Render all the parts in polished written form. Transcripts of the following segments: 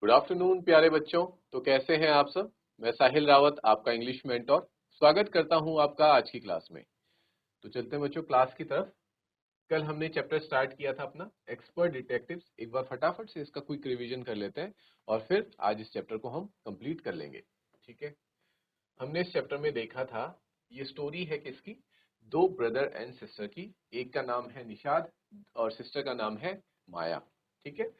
Good afternoon प्यारे बच्चों। तो कैसे हैं आप सब। मैं साहिल रावत, आपका इंग्लिश मेंटोर, स्वागत करता हूं आपका आज की क्लास में। तो चलते हैं बच्चों क्लास की तरफ। कल हमने चैप्टर स्टार्ट किया था अपना एक्सपर्ट डिटेक्टिव्स। एक बार फटाफट से इसका क्विक रिवीजन कर लेते हैं और फिर आज इस चैप्टर को हम कंप्लीट कर लेंगे। ठीक है, हमने इस चैप्टर में देखा था, ये स्टोरी है किसकी, दो ब्रदर एंड सिस्टर की। एक का नाम है निषाद और सिस्टर का नाम है माया। ठीक है,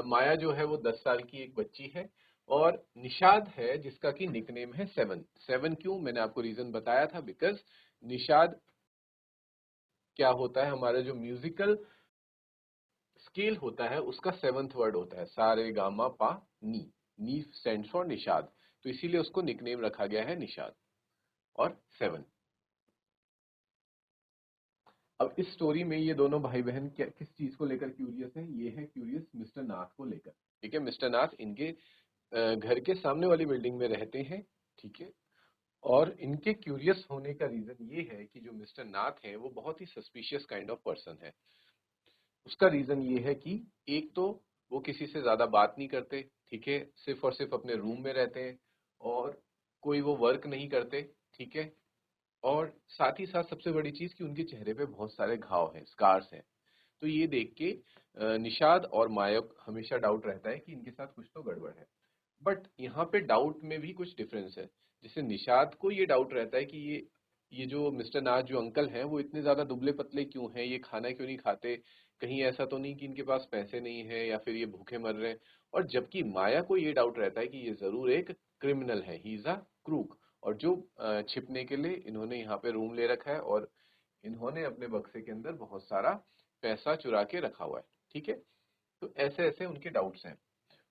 माया जो है वो 10 साल की एक बच्ची है और निषाद है जिसका की निकनेम है सेवन। सेवन क्यों, मैंने आपको रीजन बताया था, बिकॉज निषाद क्या होता है, हमारा जो म्यूजिकल स्केल होता है उसका सेवंथ वर्ड होता है, सा रे गा मा पा नी। नी स्टैंड्स फॉर निषाद, तो इसीलिए उसको निकनेम रखा गया है निषाद और सेवन। अब इस स्टोरी में ये दोनों भाई बहन किस चीज को लेकर क्यूरियस हैं, ये है क्यूरियस मिस्टर नाथ को लेकर। ठीक है, मिस्टर नाथ इनके घर के सामने वाली बिल्डिंग में रहते हैं। ठीक है, और इनके क्यूरियस होने का रीजन ये है कि जो मिस्टर नाथ है वो बहुत ही सस्पिशियस काइंड ऑफ पर्सन है। उसका रीजन ये है कि एक तो वो किसी से ज्यादा बात नहीं करते। ठीक है, सिर्फ और सिर्फ अपने रूम में रहते हैं और कोई वो वर्क नहीं करते। ठीक है, और साथ ही साथ सबसे बड़ी चीज कि उनके चेहरे पे बहुत सारे घाव हैं, स्कार्स हैं। तो ये देख के निषाद और मायक हमेशा डाउट रहता है कि इनके साथ कुछ तो गड़बड़ है। बट यहाँ पे डाउट में भी कुछ डिफरेंस है। जैसे निषाद को ये डाउट रहता है कि ये जो मिस्टर नाथ जो अंकल हैं वो इतने ज्यादा दुबले पतले क्यों हैं, ये खाना क्यों नहीं खाते, कहीं ऐसा तो नहीं कि इनके पास पैसे नहीं है या फिर ये भूखे मर रहे हैं। और जबकि माया को ये डाउट रहता है कि ये जरूर एक क्रिमिनल है, ही इज अ क्रूक, और जो छिपने के लिए इन्होंने यहाँ पे रूम ले रखा है और इन्होंने अपने बक्से के अंदर बहुत सारा पैसा चुरा के रखा हुआ है। ठीक है, तो ऐसे ऐसे उनके डाउट्स हैं।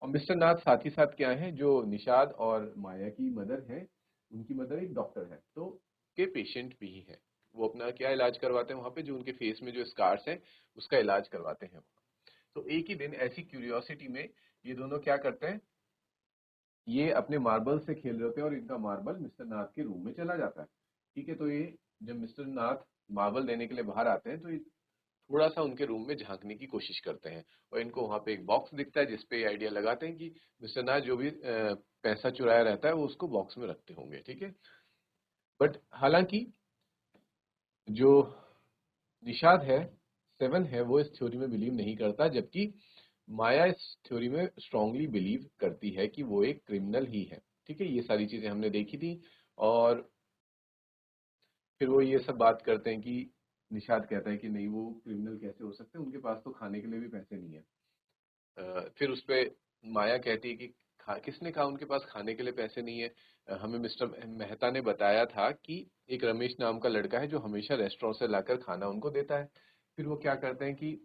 और मिस्टर नाथ साथ ही साथ क्या है, जो निषाद और माया की मदर है, उनकी मदर एक डॉक्टर है, तो के पेशेंट भी है। वो अपना क्या इलाज करवाते हैं वहां पे, जो उनके फेस में जो स्कार्स हैं उसका इलाज करवाते हैं। तो एक ही दिन ऐसी क्यूरियोसिटी में ये दोनों क्या करते हैं, ये अपने मार्बल से खेल रहे होते हैं और इनका मार्बल मिस्टर नाथ के रूम में चला जाता है। ठीक है, तो ये जब मिस्टर नाथ मार्बल देने के लिए बाहर आते हैं तो ये थोड़ा सा उनके रूम में झांकने की कोशिश करते हैं और इनको वहां पे एक बॉक्स दिखता है जिसपे ये आइडिया लगाते हैं कि मिस्टर नाथ जो भी पैसा चुराया रहता है वो उसको बॉक्स में रखते होंगे। ठीक है, बट हालांकि जो निषाद है, सेवन है, वो इस थ्योरी में बिलीव नहीं करता, जबकि माया इस थ्योरी में स्ट्रांगली बिलीव करती है कि वो एक क्रिमिनल ही है। ठीक है, ये सारी चीजें हमने देखी थी। और फिर वो ये सब बात करते हैं कि निषाद कहता है कि नहीं, वो क्रिमिनल कैसे हो सकते हैं, उनके पास तो खाने के लिए भी पैसे नहीं है। फिर उस पे माया कहती है कि किसने कहा उनके पास खाने के लिए पैसे नहीं है। हमें मिस्टर मेहता ने बताया था कि एक रमेश नाम का लड़का है जो हमेशा रेस्टोरेंट से लाकर खाना उनको देता है। फिर वो क्या करते हैं कि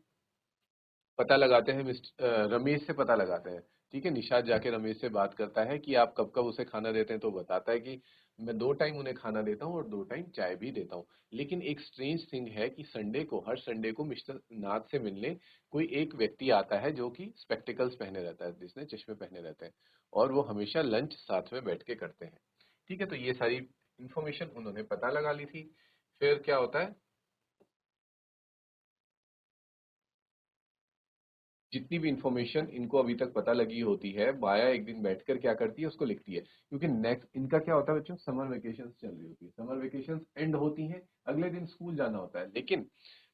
पता लगाते हैं, रमेश से पता लगाते हैं। ठीक है, निषाद जाके रमेश से बात करता है कि आप कब कब उसे खाना देते हैं, तो बताता है कि मैं 2 टाइम उन्हें खाना देता हूँ और 2 टाइम चाय भी देता हूँ। लेकिन एक स्ट्रेंज थिंग है कि संडे को, हर संडे को मिस्टर नाथ से मिलने कोई एक व्यक्ति आता है जो कि स्पेक्टिकल्स पहने रहता है, जिसने चश्मे पहने रहते हैं, और वो हमेशा लंच साथ में बैठ के करते हैं। ठीक है, तो ये सारी इंफॉर्मेशन उन्होंने पता लगा ली थी। फिर क्या होता है, जितनी भी इंफॉर्मेशन इनको अभी तक पता लगी होती है, माया एक दिन बैठकर क्या करती है, उसको लिखती है। क्योंकि नेक्स्ट इनका क्या होता है बच्चों, समर वेकेशन चल रही होती है, समर वेकेशन एंड होती हैं, अगले दिन स्कूल जाना होता है। लेकिन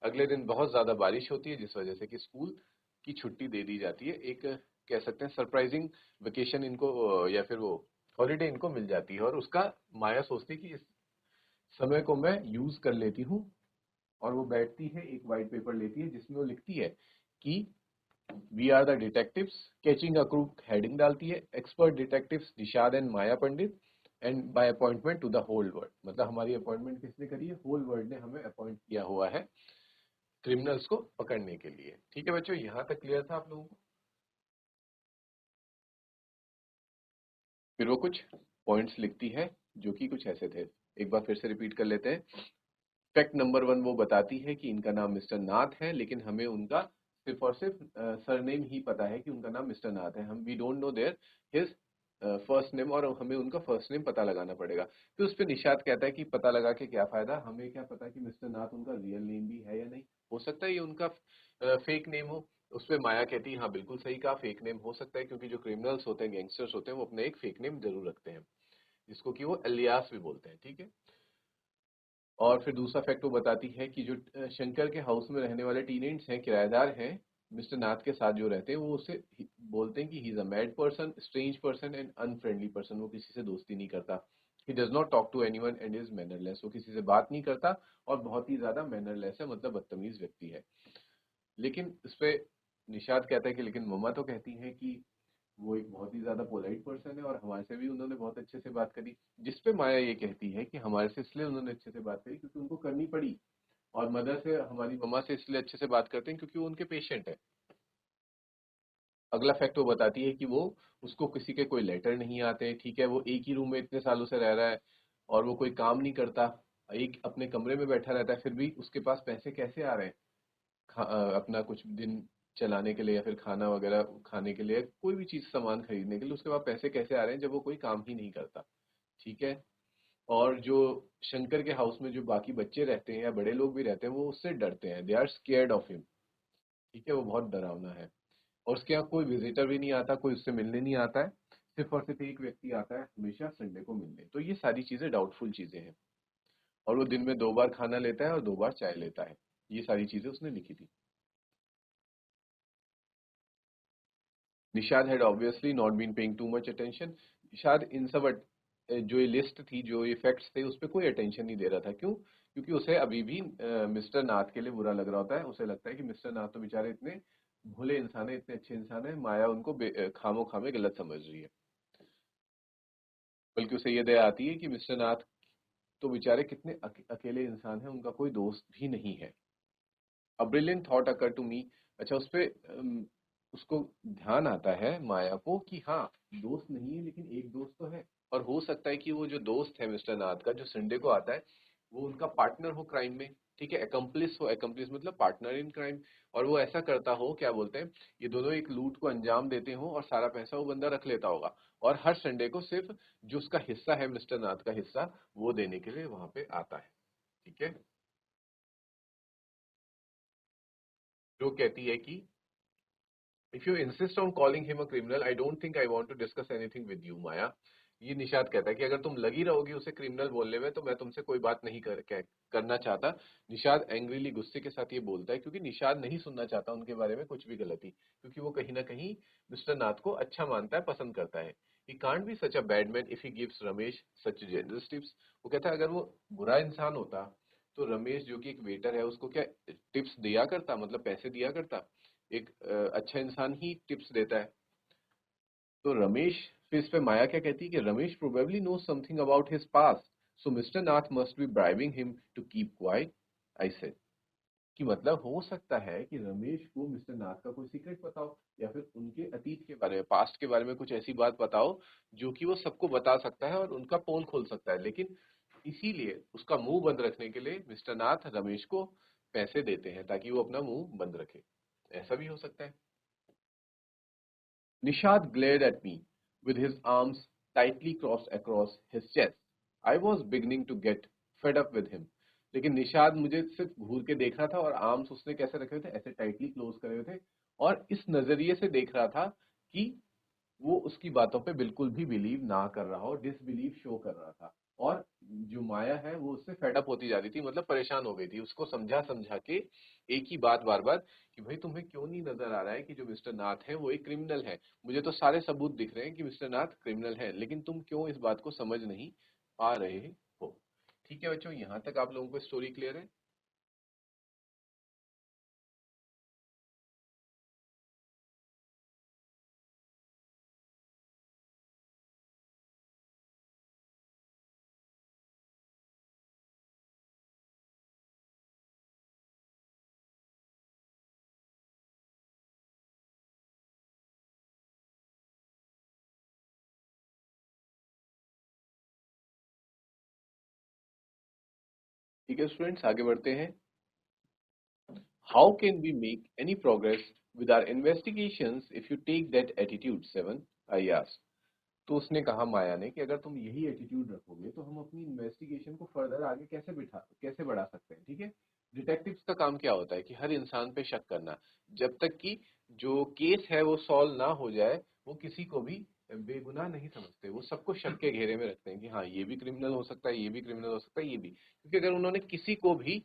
अगले दिन बहुत ज्यादा बारिश होती है जिस वजह से कि स्कूल की छुट्टी दे दी जाती है। एक कह सकते हैं सरप्राइजिंग वेकेशन इनको या फिर वो हॉलीडे इनको मिल जाती है, और उसका माया सोचती है कि इस समय को मैं यूज कर लेती हूँ। और वो बैठती है, एक व्हाइट पेपर लेती है जिसमें वो लिखती है कि we are the detectives catching a crook, heading डालती है, expert detectives Nishad and Maya Pandit, and by appointment to the whole world. मतलब हमारी अपॉइंटमेंट किसने करी है, होल वर्ल्ड ने हमें अपॉइंट किया हुआ है क्रिमिनल्स को पकड़ने के लिए। ठीक है बच्चों, यहां तक क्लियर था आप लोगों को। फिर वो कुछ पॉइंट्स लिखती है जो कि कुछ ऐसे थे, एक बार फिर से रिपीट कर लेते हैं। फैक्ट नंबर 1, वो बताती है कि इनका नाम मिस्टर नाथ है, लेकिन हमें उनका सिर्फ और सिर्फ सरनेम ही पता है कि उनका नाम मिस्टर नाथ है। हम we don't know their his first name, और हमें उनका फर्स्ट नेम पता लगाना पड़ेगा। फिर उस पर निषाद कहता है कि पता लगा के क्या फायदा, हमें क्या पता कि मिस्टर नाथ उनका रियल नेम भी है या नहीं, हो सकता है ये उनका फेक नेम हो। उस पे माया कहती है हाँ बिल्कुल सही कहा, फेक नेम हो सकता है, क्योंकि जो क्रिमिनल्स होते हैं, गैंगस्टर्स होते हैं, वो अपने एक फेक नेम जरूर रखते हैं, जिसको कि वो एलियास भी बोलते हैं, ठीक है। और फिर दूसरा फैक्ट वो बताती है कि जो शंकर के हाउस में रहने वाले टीनेंट्स हैं, किराएदार हैं, मिस्टर नाथ के साथ जो रहते हैं, वो उससे बोलते हैं कि he is a mad person, strange person and unfriendly person. वो किसी से दोस्ती नहीं करता। He does not talk to anyone and is mannerless. वो किसी से बात नहीं करता और बहुत ही ज्यादा मैनरलेस है, मतलब बदतमीज व्यक्ति है। लेकिन इस पे निषाद कहता है कि लेकिन मम्मा तो कहती है कि वो एक बहुत ही ज्यादा पोलाइट पर्सन है और हमारे से भी उन्होंने बहुत अच्छे से बात करी। जिसपे माया ये कहती है कि हमारे से इसलिए उन्होंने अच्छे से बात करी क्योंकि उनको करनी पड़ी, और मदर से, हमारी मम्मा से इसलिए अच्छे से बात करते हैं क्योंकि वो उनके पेशेंट है। अगला फैक्ट वो बताती है कि वो, उसको किसी के कोई लेटर नहीं आते, ठीक है। वो एक ही रूम में इतने सालों से रह रहा है और वो कोई काम नहीं करता, एक अपने कमरे में बैठा रहता है, फिर भी उसके पास पैसे कैसे आ रहे हैं अपना कुछ दिन चलाने के लिए या फिर खाना वगैरह खाने के लिए, कोई भी चीज सामान खरीदने के लिए उसके पास पैसे कैसे आ रहे हैं जब वो कोई काम ही नहीं करता, ठीक है। और जो शंकर के हाउस में जो बाकी बच्चे रहते हैं या बड़े लोग भी रहते हैं, वो उससे डरते हैं, they are scared of him, ठीक है। वो बहुत डरावना है। और उसके यहाँ कोई विजिटर भी नहीं आता, कोई उससे मिलने नहीं आता है, सिर्फ और सिर्फ एक व्यक्ति आता है हमेशा संडे को मिलने। तो ये सारी चीजें डाउटफुल चीजें हैं। और वो दिन में 2 बार खाना लेता है और 2 बार चाय लेता है। ये सारी चीजें उसने लिखी थी। Nishad had obviously not been paying too much attention. Nishad इन सब जो ये लिस्ट थी, जो ये फैक्ट्स थे, उस पर कोई अटेंशन नहीं दे रहा था। क्यों? क्योंकि उसे अभी भी मिस्टर नाथ के लिए बुरा लग रहा होता है। उसे लगता है कि मिस्टर नाथ तो बेचारे इतने भोले इंसान है, इतने अच्छे इंसान है, माया उनको खामो खामे गलत समझ रही है। बल्कि उसे ये दया आती है कि मिस्टर नाथ तो बेचारे कितने अकेले इंसान हैं, उनका कोई दोस्त भी नहीं है। A brilliant thought occur to me. अच्छा, उस पे उसको ध्यान आता है माया को कि हाँ, दोस्त नहीं है लेकिन एक दोस्त तो है। और हो सकता है कि वो जो दोस्त है मिस्टर नाथ का, जो संडे को आता है, वो उनका पार्टनर हो क्राइम में, ठीक है। एकम्प्लिस हो, एकम्प्लिस मतलब पार्टनर इन क्राइम। और वो ऐसा करता हो, क्या बोलते हैं, ये दोनों एक लूट को अंजाम देते हो और सारा पैसा वो बंदा रख लेता होगा, और हर संडे को सिर्फ जो उसका हिस्सा है, मिस्टर नाथ का हिस्सा, वो देने के लिए वहां पे आता है, ठीक है। जो कहती है कि if you insist on calling him a criminal, I don't think I want to discuss anything with you Maya. ये निषाद कहता है कि अगर तुम लगी रहोगी उसे क्रिमिनल बोलने में, तो मैं तुमसे कोई बात नहीं करना चाहता। निषाद एंग्रीली, गुस्से के साथ ये बोलता है, क्योंकि निषाद नहीं सुनना चाहता उनके बारे में कुछ भी गलती, क्योंकि वो कहीं ना कहीं मिस्टर नाथ को अच्छा मानता है, पसंद करता है। He can't be such a bad man if he gives Ramesh such generous tips. वो कहता है अगर वो बुरा इंसान होता तो रमेश जो कि एक वेटर है, उसको क्या टिप्स दिया करता, मतलब पैसे दिया करता? एक अच्छा इंसान ही टिप्स देता है। तो रमेश, फिर इस पे माया क्या कहती है कि Ramesh probably know something about his past, so mister Nath must be bribing him to keep quiet. I said कि मतलब हो सकता है कि रमेश को मिस्टर नाथ का कोई सीक्रेट पता हो, या फिर उनके अतीत के बारे में, पास्ट के बारे में कुछ ऐसी बात पता हो जो कि वो सबको बता सकता है और उनका पोल खोल सकता है। लेकिन इसीलिए उसका मुंह बंद रखने के लिए मिस्टर नाथ रमेश को पैसे देते हैं, ताकि वो अपना मुंह बंद रखे। ऐसा भी हो सकता है। Nishad glared at me, with his arms tightly crossed across his chest. I was beginning to get fed up with him. लेकिन निषाद मुझे सिर्फ घूर के देख रहा था, और आर्म्स उसने कैसे रखे हुए थे, ऐसे टाइटली क्लोज करे हुए थे, और इस नजरिए से देख रहा था कि वो उसकी बातों पे बिल्कुल भी बिलीव ना कर रहा हो, डिसबिलीव शो कर रहा था। और जो माया है वो उससे फेडअप होती जा रही थी, मतलब परेशान हो गई थी, उसको समझा समझा के एक ही बात बार बार, कि भाई तुम्हें क्यों नहीं नजर आ रहा है कि जो मिस्टर नाथ है वो एक क्रिमिनल है? मुझे तो सारे सबूत दिख रहे हैं कि मिस्टर नाथ क्रिमिनल है, लेकिन तुम क्यों इस बात को समझ नहीं पा रहे हो? ठीक है बच्चों, यहाँ तक आप लोगों को स्टोरी क्लियर है? ठीक है स्टूडेंट्स, आगे बढ़ते हैं। How can we make any progress with our investigations if you take that attitude, Seven? I asked. तो उसने कहा माया ने कि अगर तुम यही एटीट्यूड रखोगे तो हम अपनी इन्वेस्टिगेशन को फर्दर आगे कैसे बढ़ा सकते हैं, ठीक है। डिटेक्टिव्स का काम क्या होता है कि हर इंसान पे शक करना, जब तक कि जो केस है वो सॉल्व ना हो जाए, वो किसी को भी बेगुनाह नहीं समझते। वो सबको शक के घेरे में रखते हैं कि हाँ ये भी क्रिमिनल हो सकता है, ये भी क्रिमिनल हो सकता है, ये भी। क्योंकि अगर उन्होंने किसी को भी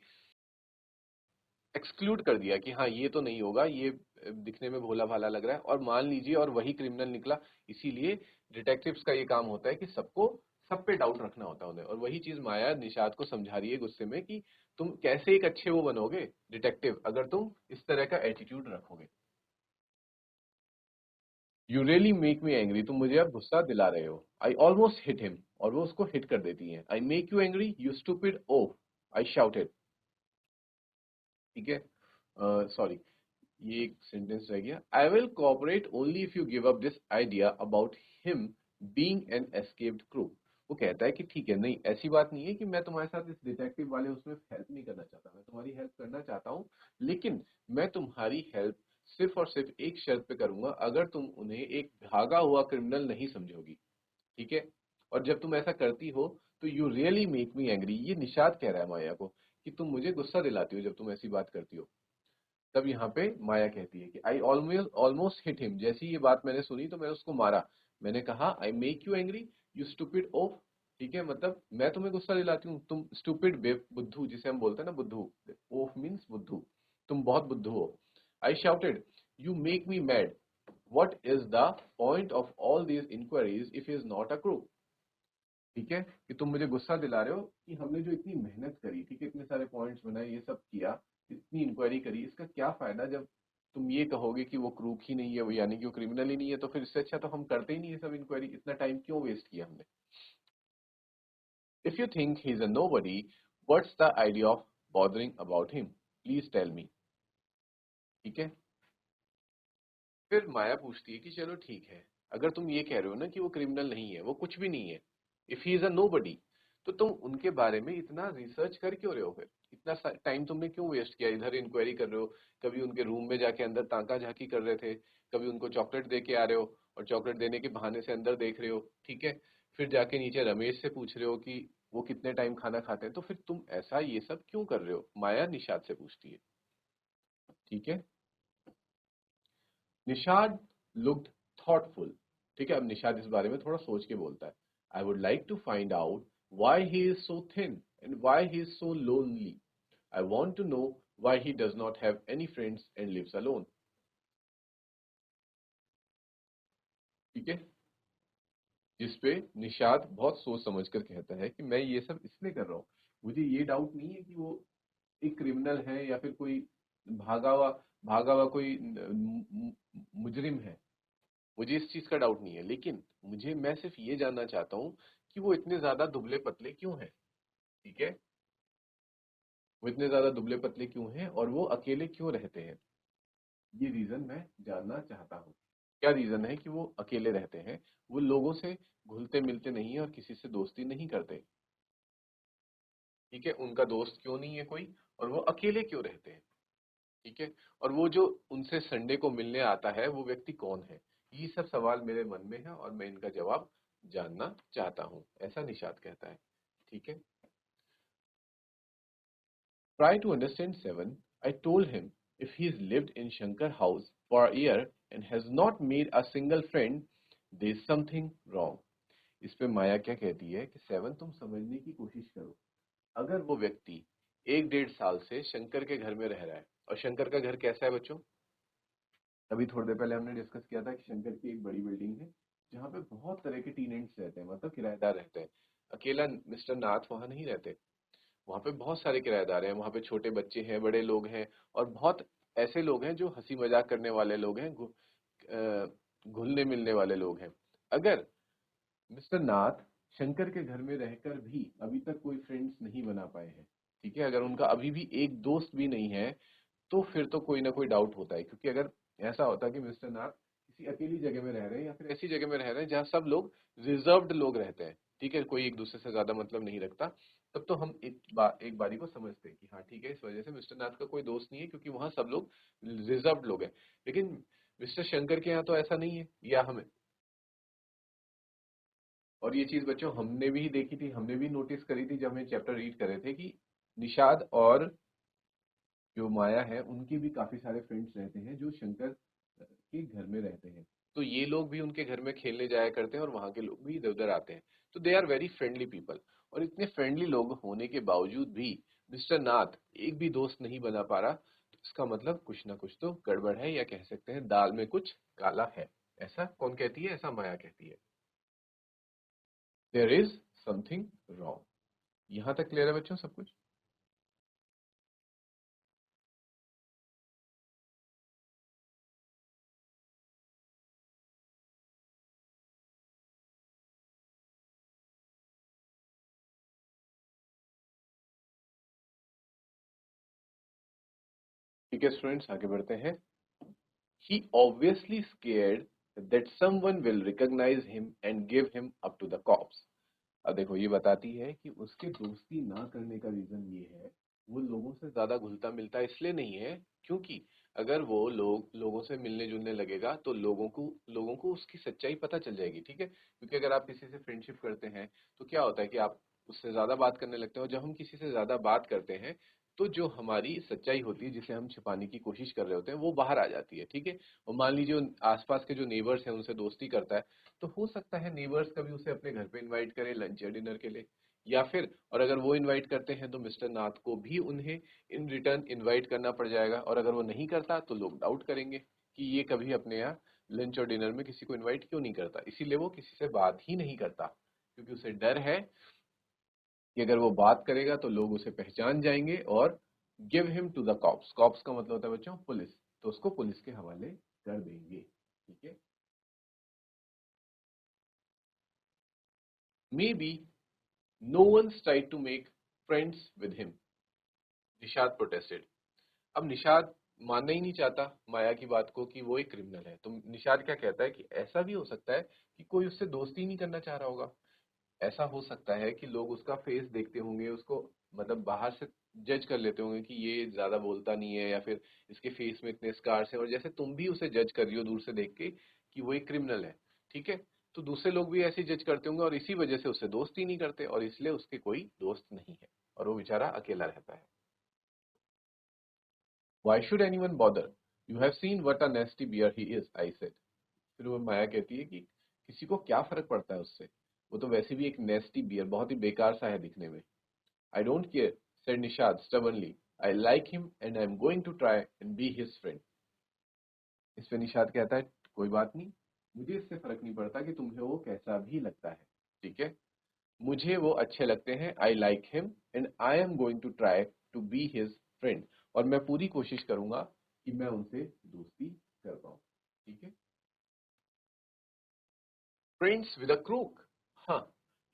एक्सक्लूड कर दिया कि हाँ ये तो नहीं होगा, ये दिखने में भोला भाला लग रहा है, और मान लीजिए और वही क्रिमिनल निकला, इसीलिए डिटेक्टिव्स का ये काम होता है कि सबको सब पे डाउट रखना होता है उन्हें। और वही चीज माया निषाद को समझा रही है गुस्से में कि तुम कैसे एक अच्छे वो बनोगे डिटेक्टिव अगर तुम इस तरह का एटीट्यूड रखोगे। You really make me angry, तुम मुझे अब गुस्सा दिला रहे हो। आई ऑलमोस्ट हिट हिम, और वो उसको हिट कर देती है। आई make you angry you stupid of, I shouted. ठीक है, सॉरी, ये एक सेंटेंस रह गया। I will cooperate only if you give up this idea about him being an escaped crew. वो कहता है कि ठीक है, नहीं ऐसी बात नहीं है कि मैं तुम्हारे साथ इस डिटेक्टिव वाले उसमें हेल्प नहीं करना चाहता, मैं तुम्हारी हेल्प करना चाहता हूँ, लेकिन मैं तुम्हारी हेल्प सिर्फ और सिर्फ एक शर्त पे करूंगा, अगर तुम उन्हें एक भागा हुआ क्रिमिनल नहीं समझोगी। ठीक है, और जब तुम ऐसा करती हो तो you really make me angry, ये निषाद कह रहा है माया को कि तुम मुझे गुस्सा दिलाती हो जब तुम ऐसी बात करती हो। तब यहाँ पे माया कहती है कि I almost almost hit him, जैसी ये बात मैंने सुनी तो मैंने उसको मारा। मैंने कहा I make you angry you stupid oaf. ठीक है, मतलब मैं तुम्हें गुस्सा दिलाती हूँ, तुम स्टूपिड बे बुद्धू, जिसे हम बोलते हैं ना बुद्धू, ओफ मीन्स बुद्धू, तुम बहुत बुद्धू हो। I shouted you make me mad, what is the point of all these inquiries if is not a crew. ठीक है, कि तुम मुझे गुस्सा दिला रहे हो कि हमने जो इतनी मेहनत करी, ठीक है, इतने सारे पॉइंट्स बनाए, ये सब किया, इतनी इंक्वायरी करी, इसका क्या फायदा जब तुम ये कहोगे कि वो क्रूक ही नहीं है, वो यानी कि वो क्रिमिनल ही नहीं है, तो फिर इससे अच्छा तो हम करते ही नहीं ये सब इंक्वायरी, इतना टाइम क्यों वेस्ट किया हमने। If you think he is a nobody, what's the idea of bothering about him, please tell me. ठीक है, फिर माया पूछती है कि चलो ठीक है, अगर तुम ये कह रहे हो ना कि वो क्रिमिनल नहीं है, वो कुछ भी नहीं है, if he is a nobody, तो तुम उनके बारे में इतना रिसर्च कर क्यों रहे हो फिर, इतना टाइम तुमने क्यों वेस्ट किया, इधर इंक्वायरी कर रहे हो, कभी उनके रूम में जाके अंदर ताका झाकी कर रहे थे, कभी उनको चॉकलेट दे के आ रहे हो और चॉकलेट देने के बहाने से अंदर देख रहे हो। ठीक है, फिर जाके नीचे रमेश से पूछ रहे हो कि वो कितने टाइम खाना खाते हैं, तो फिर तुम ऐसा ये सब क्यों कर रहे हो, माया निषाद से पूछती है। ठीक है, निषाद लुक्ड थॉटफुल। ठीक है, अब निषाद इस बारे में थोड़ा सोच के बोलता है। I would like to find out why he is so thin and why he is so lonely. I want to know why he does not have any friends and lives alone. ठीक है, जिसपे निषाद बहुत सोच समझ कर कहता है कि मैं ये सब इसलिए कर रहा हूँ, मुझे ये डाउट नहीं है कि वो एक क्रिमिनल है या फिर कोई भागा हुआ भागा हुआ कोई मुजरिम है, मुझे इस चीज का डाउट नहीं है, लेकिन मुझे मैं सिर्फ ये जानना चाहता हूँ कि वो इतने ज्यादा दुबले पतले क्यों हैं। ठीक है, वो इतने ज्यादा दुबले पतले क्यों हैं और वो अकेले क्यों रहते हैं, ये रीजन मैं जानना चाहता हूँ। क्या रीजन है कि वो अकेले रहते हैं, वो लोगों से घुलते मिलते नहीं है और किसी से दोस्ती नहीं करते। ठीक है, उनका दोस्त क्यों नहीं है कोई, और वो अकेले क्यों रहते हैं। ठीक है, और वो जो उनसे संडे को मिलने आता है वो व्यक्ति कौन है। ये सब सवाल मेरे मन में है और मैं इनका जवाब जानना चाहता हूँ, ऐसा निषाद कहता है। ठीक है, try to understand seven, I told him if he's lived in Shankar house for a year and has not made a single friend, there's something wrong. इस पे माया क्या कहती है कि सेवन, तुम समझने की कोशिश करो, अगर वो व्यक्ति 1-1.5 साल से शंकर के घर में रह रहा है, और शंकर का घर कैसा है बच्चों, अभी थोड़ी देर पहले हमने डिस्कस किया था कि शंकर की एक बड़ी बिल्डिंग है जहाँ पे बहुत तरह के टीनेंट्स रहते हैं, मतलब किराएदार रहते हैं। अकेला मिस्टर नाथ वहां नहीं रहते, वहां पे बहुत सारे किराएदार हैं, वहां पे छोटे बच्चे हैं, बड़े लोग हैं, और बहुत ऐसे लोग हैं जो हंसी मजाक करने वाले लोग हैं, घुलने मिलने वाले लोग हैं। अगर मिस्टर नाथ शंकर के घर में रहकर भी अभी तक कोई फ्रेंड्स नहीं बना पाए हैं, ठीक है, अगर उनका अभी भी एक दोस्त भी नहीं है, तो फिर तो कोई ना कोई डाउट होता है। क्योंकि अगर ऐसा होता कि मिस्टर नाथ किसी अकेली जगह में रह रहे हैं या फिर ऐसी जगह में रह रहे हैं जहाँ सब लोग रिजर्व्ड लोग रहते हैं, ठीक है, कोई एक दूसरे से ज्यादा मतलब नहीं रखता, तब तो हम एक बारी को समझते हैं कि हाँ ठीक है, इस वजह से मिस्टर नाथ का कोई दोस्त नहीं है क्योंकि वहां सब लोग रिजर्व्ड लोग हैं। लेकिन मिस्टर शंकर के यहाँ तो ऐसा नहीं है, या हमें, और ये चीज बच्चों हमने भी देखी थी, हमने भी नोटिस करी थी जब हम चैप्टर रीड कर रहे थे कि निषाद और जो माया है उनके भी काफी सारे फ्रेंड्स रहते हैं जो शंकर ये लोग भी उनके घर में खेलने जाया करते हैं और वहां के लोग भी इधर उधर आते हैं। तो they are very friendly people. और इतने फ्रेंडली लोग होने के बावजूद भी मिस्टर नाथ एक भी दोस्त नहीं बना पा रहा। तो इसका मतलब कुछ ना कुछ तो गड़बड़ है, या कह सकते हैं दाल में कुछ काला है। ऐसा कौन कहती है? ऐसा माया कहती है। There is something wrong. यहां तक क्लियर है बच्चों सब कुछ? ठीक है स्टूडेंट्स, आगे बढ़ते हैं। He obviously scared that someone will recognize him and give him up to the cops. अब देखो ये बताती है कि उसके दोस्ती ना करने का रीजन ये है, वो लोगों से ज्यादा घुलता मिलता इसलिए नहीं है क्योंकि अगर वो लोगों से मिलने जुलने लगेगा तो लोगों को उसकी सच्चाई पता चल जाएगी। ठीक है, क्योंकि अगर आप किसी से फ्रेंडशिप करते हैं तो क्या होता है कि आप उससे ज्यादा बात करने लगते हैं, और जब हम किसी से ज्यादा बात करते हैं तो जो हमारी सच्चाई होती है जिसे हम छिपाने की कोशिश कर रहे होते हैं वो बाहर आ जाती है। ठीक है, और मान लीजिए आसपास के जो नेबर्स हैं उनसे दोस्ती करता है, तो हो सकता है नेबर्स कभी उसे अपने घर पे इनवाइट करें लंच या डिनर के लिए, या फिर और अगर वो इनवाइट करते हैं तो मिस्टर नाथ को भी उन्हें इन रिटर्न इनवाइट करना पड़ जाएगा, और अगर वो नहीं करता तो लोग डाउट करेंगे कि ये कभी अपने यहाँ लंच और डिनर में किसी को इनवाइट क्यों नहीं करता। इसीलिए वो किसी से बात ही नहीं करता, क्योंकि उसे डर है कि अगर वो बात करेगा तो लोग उसे पहचान जाएंगे और give him to the cops. Cops का मतलब होता है बच्चों पुलिस, तो उसको पुलिस के हवाले कर देंगे। ठीक है, maybe no one's tried to make friends with him, Nishad protested. अब निषाद मानना ही नहीं चाहता माया की बात को कि वो एक क्रिमिनल है। तो निषाद क्या कहता है कि ऐसा भी हो सकता है कि कोई उससे दोस्ती नहीं करना चाह रहा होगा। ऐसा हो सकता है कि लोग उसका फेस देखते होंगे, उसको मतलब बाहर से जज कर लेते होंगे कि ये ज्यादा बोलता नहीं है, या फिर इसके फेस में इतने स्कार्स हैं, और जैसे तुम भी उसे जज कर रही हो दूर से देख के कि वो एक क्रिमिनल है। ठीक है, तो दूसरे लोग भी ऐसे ही जज करते होंगे और इसी वजह से उससे दोस्ती नहीं करते, और इसलिए उसके कोई दोस्त नहीं है और वो बेचारा अकेला रहता है। Why should anyone bother? You have seen what a nasty bear he is, I said. फिर वो माया कहती है कि किसी को क्या फर्क पड़ता है उससे, वो तो वैसे भी एक नेस्टी बियर बहुत ही बेकार सा है दिखने में। I don't care, said Nishad stubbornly. I like him and I'm going to try and be his friend. इस पे निषाद कहता है कोई बात नहीं, मुझे इससे फर्क नहीं पड़ता कि तुम्हें वो कैसा भी लगता है। ठीक है, मुझे वो अच्छे लगते हैं, I like him and I am going to try to be his friend, और मैं पूरी कोशिश करूंगा कि मैं उनसे दोस्ती कर पाऊं। ठीक है, फ्रेंड्स विद अ क्रूक, हाँ,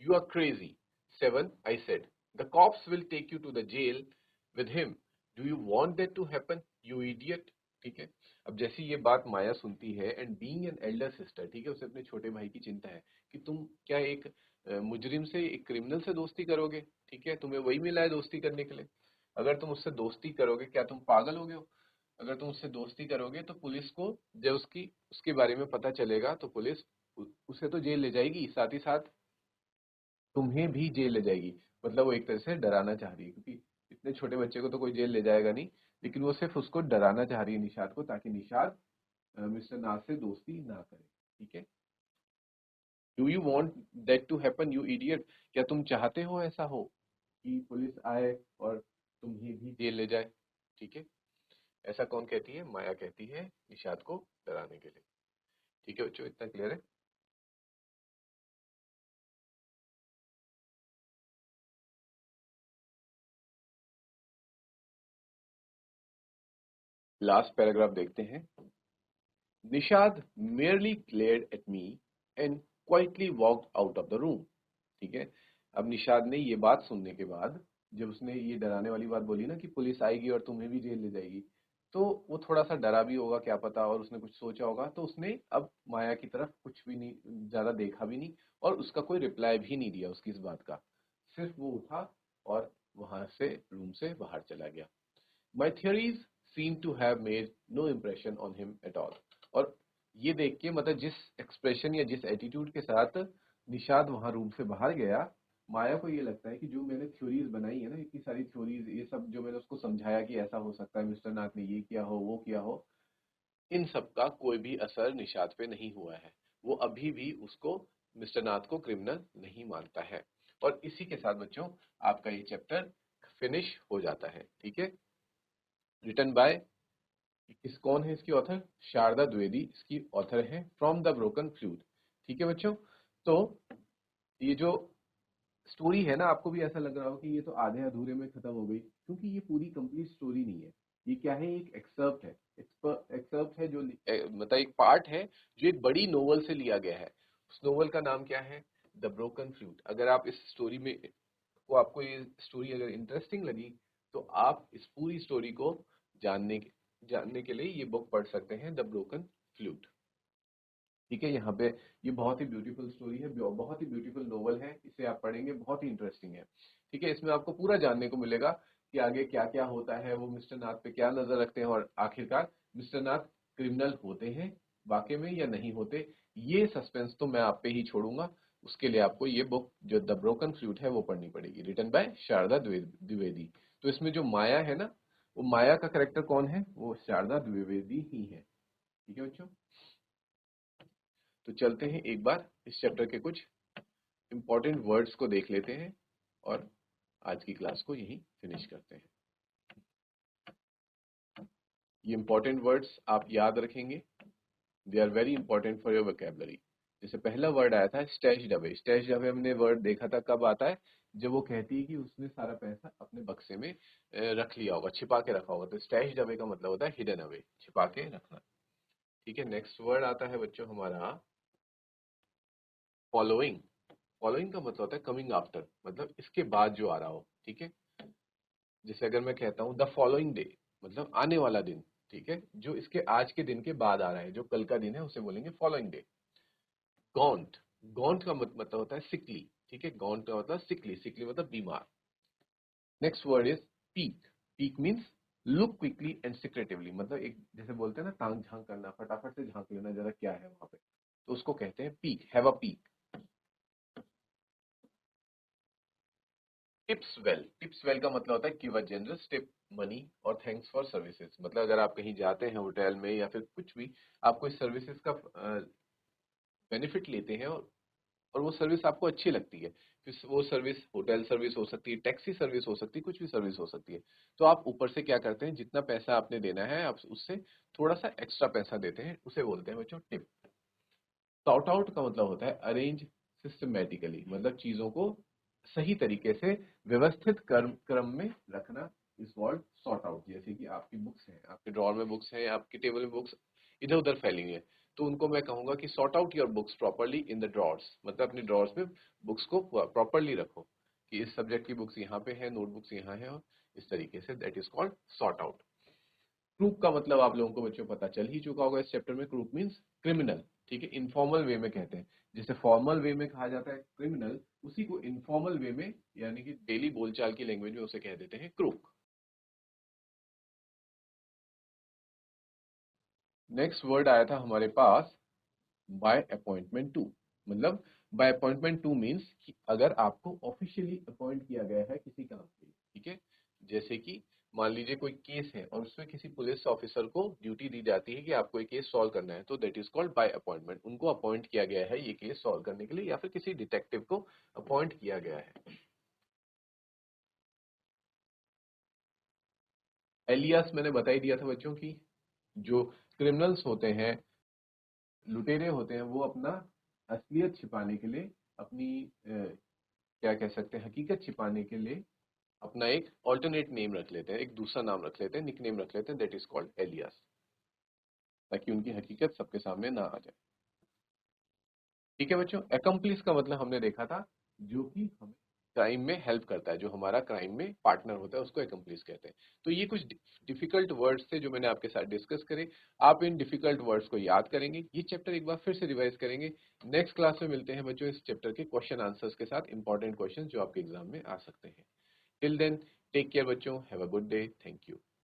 you are crazy. Seven, I said, the cops will take you to the jail with him, do you want that to happen, you idiot. ठीक है, अब जैसी ये बात माया सुनती है, and being an elder sister, ठीक है, उसे अपने छोटे भाई की चिंता है कि तुम क्या एक मुजरिम से, एक क्रिमिनल से दोस्ती करोगे? ठीक है, तुम्हें वही मिला है दोस्ती करने के लिए। अगर तुम उससे दोस्ती करोगे, क्या तुम पागल हो गए हो? अगर तुम उससे दोस्ती करोगे तो पुलिस को जब उसकी उसके बारे में पता चलेगा तो पुलिस उसे तो जेल ले जाएगी, साथ ही साथ तुम्हें भी जेल ले जाएगी। मतलब वो एक तरह से डराना चाह रही है, क्योंकि इतने छोटे बच्चे को तो कोई जेल ले जाएगा नहीं, लेकिन वो सिर्फ उसको डराना चाह रही है निषाद को, ताकि निषाद मिस्टर नाथ से दोस्ती ना करे। ठीक है, do you want that to happen you idiot, क्या तुम चाहते हो ऐसा हो कि पुलिस आए और तुम्हें भी जेल ले जाए? ठीक है, ऐसा कौन कहती है? माया कहती है निषाद को डराने के लिए। ठीक है बच्चों, इतना क्लियर है? लास्ट पैराग्राफ देखते हैं। Nishad merely glared at me and quietly walked out of the room. ठीक है, अब निषाद ने ये बात सुनने के बाद, जब उसने ये डराने वाली बात बोली ना कि पुलिस आएगी और तुम्हें भी जेल ले जाएगी, तो वो थोड़ा सा डरा भी होगा क्या पता, और उसने कुछ सोचा होगा, तो उसने अब माया की तरफ कुछ भी नहीं ज्यादा देखा भी नहीं, और उसका कोई रिप्लाई भी नहीं दिया उसकी इस बात का। सिर्फ वो उठा और वहां से रूम से बाहर चला गया। My theories seem to have made no impression on him at all. और ये देख के मतलब जिस एक्सप्रेशन या जिस एटीट्यूड के साथ निषाद वहां रूम से बाहर गया, माया को ये लगता है कि जो मैंने थ्योरीज बनाई है ना, इतनी सारी थ्योरीज, ये सब जो मैंने उसको समझाया कि ऐसा हो सकता है मिस्टर नाथ ने ये किया हो वो किया हो, इन सब का कोई भी असर निषाद पे नहीं हुआ है। वो अभी भी उसको, मिस्टर नाथ को क्रिमिनल नहीं मानता है। और इसी के साथ बच्चों आपका ये चैप्टर फिनिश हो जाता है। ठीक है, रिटन बाय, कौन है इसकी ऑथर? शारदा द्विवेदी इसकी ऑथर है, फ्रॉम द ब्रोकन फ्लूट। ठीक है बच्चों, तो ये जो स्टोरी है ना, आपको भी ऐसा लग रहा हो कि ये तो आधे अधूरे में खत्म हो गई, क्योंकि ये पूरी कंप्लीट स्टोरी नहीं है। ये क्या है? एक एक्सर्प्ट है। एक्सर्प्ट है जो मतलब एक पार्ट है जो एक बड़ी नोवेल से लिया गया है। उस नोवेल का नाम क्या है? The broken flute. अगर आप इस स्टोरी में को आपको ये स्टोरी अगर इंटरेस्टिंग लगी तो आप इस पूरी स्टोरी को जानने के लिए ये बुक पढ़ सकते हैं, द ब्रोकन फ्लूट। ठीक है, यहाँ पे ये बहुत ही ब्यूटीफुल स्टोरी है, बहुत ही ब्यूटीफुल नोवेल है, इसे आप पढ़ेंगे, बहुत ही इंटरेस्टिंग है। ठीक है, इसमें आपको पूरा जानने को मिलेगा कि आगे क्या क्या होता है, वो मिस्टर नाथ पे क्या नजर रखते हैं, और आखिरकार मिस्टर नाथ क्रिमिनल होते हैं वाकई में या नहीं होते। ये सस्पेंस तो मैं आप पे ही छोड़ूंगा। उसके लिए आपको ये बुक जो द ब्रोकन फ्लूट है वो पढ़नी पड़ेगी, रिटन बाय शारदा द्विवेदी। तो इसमें जो माया है ना, वो माया का करेक्टर कौन है? वो शारदा द्विवेदी ही है। ठीक है बच्चों, तो चलते हैं एक बार इस चैप्टर के कुछ इंपॉर्टेंट वर्ड्स को देख लेते हैं और आज की क्लास को यहीं फिनिश करते हैं। ये इंपॉर्टेंट वर्ड्स आप याद रखेंगे, they are very important for your vocabulary. जैसे पहला वर्ड आया था स्टैश्ड अवे। स्टैश्ड अवे हमने वर्ड देखा था, कब आता है? जब वो कहती है कि उसने सारा पैसा अपने बक्से में रख लिया होगा, छिपा के रखा होगा। तो स्टैश्ड अवे का मतलब होता है हिडन अवे, छिपा के रखना। ठीक है, नेक्स्ट वर्ड आता है बच्चों हमारा फॉलोइंग। फॉलोइंग का मतलब होता है कमिंग आफ्टर, मतलब इसके बाद जो आ रहा हो। ठीक है, जैसे अगर मैं कहता हूँ द फॉलोइंग डे, मतलब आने वाला दिन। ठीक है, जो इसके आज के दिन के बाद आ रहा है, जो कल का दिन है उसे बोलेंगे फॉलोइंग डे। गॉन्ट, गॉन्ट का मतलब होता है सिकली। ठीक है, गॉन्ट का मतलब सिकली, सिकली मतलब बीमार। Next word is peek. Peek means look quickly and secretively, मतलब एक जैसे बोलते हैं ना, ताक झांक करना, फटाफट से झांक लेना जरा क्या है वहां पे, तो उसको कहते हैं peak, have a peak. Tips well, tips well का मतलब होता है give a generous tip, money और थैंक्स फॉर सर्विसेज। मतलब अगर आप कहीं जाते हैं होटल में या फिर कुछ भी, आप कोई सर्विसेज का बेनिफिट लेते हैं और वो सर्विस आपको अच्छी लगती है, फिर वो सर्विस होटल सर्विस हो सकती है, टैक्सी सर्विस हो सकती है, कुछ भी सर्विस हो सकती है, तो आप ऊपर से क्या करते हैं, जितना पैसा आपने देना है आप उससे थोड़ा सा एक्स्ट्रा पैसा देते हैं, उसे बोलते हैं बच्चों टिप। सॉर्ट आउट का मतलब होता है अरेंज सिस्टमेटिकली, मतलब चीजों को सही तरीके से व्यवस्थित क्रम में रखना इज कॉल्ड सॉर्ट आउट। जैसे कि आपकी बुक्स हैं, आपके ड्रॉर में बुक्स हैं, आपकी टेबल में बुक्स इधर उधर फैली हुई है, तो उनको मैं कहूंगा कि sort out your books properly in the drawers, मतलब अपने ड्रॉर्स में बुक्स को प्रॉपरली रखो कि इस सब्जेक्ट की बुक्स यहाँ पे है, नोटबुक्स यहाँ है, और इस तरीके से, that is called sort out. Crook का मतलब आप लोगों को बच्चों पता चल ही चुका होगा इस चैप्टर में। Crook means criminal. ठीक है, इनफॉर्मल वे में कहते हैं, जैसे फॉर्मल वे में कहा जाता है क्रिमिनल, उसी को इनफॉर्मल वे में यानी कि डेली बोलचाल की लैंग्वेज में उसे कह देते हैं क्रूक। नेक्स्ट वर्ड आया था हमारे पास बाय अपॉइंटमेंट टू। मतलब बाय अपॉइंटमेंट टू मीन्स कि अगर आपको ऑफिशियली अपॉइंट किया गया है किसी काम के लिए। ठीक है, जैसे कि मान लीजिए कोई केस है और उसमें किसी पुलिस ऑफिसर को ड्यूटी दी जाती है कि आपको ये केस सॉल्व करना है, तो that is called by appointment. उनको अपॉइंट किया गया है ये केस सॉल्व करने के लिए, या फिर किसी डिटेक्टिव को अपॉइंट किया गया है। एलियास मैंने बता ही दिया था बच्चों की, जो क्रिमिनल्स होते हैं, लुटेरे होते हैं, वो अपना असलियत छिपाने के लिए, अपनी क्या कह सकते हैं, हकीकत छिपाने के लिए अपना एक ऑल्टरनेट नेम रख लेते हैं, एक दूसरा नाम रख लेते हैं, निक नेम रख लेते हैं, दैट इज कॉल्ड एलियास, ताकि उनकी हकीकत सबके सामने ना आ जाए। ठीक है बच्चों, एकम्प्लिस का मतलब हमने देखा था, जो कि हमें क्राइम में हेल्प करता है, जो हमारा क्राइम में पार्टनर होता है उसको एकम्प्लिस कहते हैं। तो ये कुछ डिफिकल्ट वर्ड्स थे जो मैंने आपके साथ डिस्कस करे। आप इन डिफिकल्ट वर्ड्स को याद करेंगे, ये चैप्टर एक बार फिर से रिवाइज करेंगे। नेक्स्ट क्लास में मिलते हैं बच्चों इस चैप्टर के क्वेश्चन आंसर्स के साथ, इंपॉर्टेंट क्वेश्चन जो आपके एग्जाम में आ सकते हैं। टिल देन टेक केयर बच्चों, have a good day, thank you.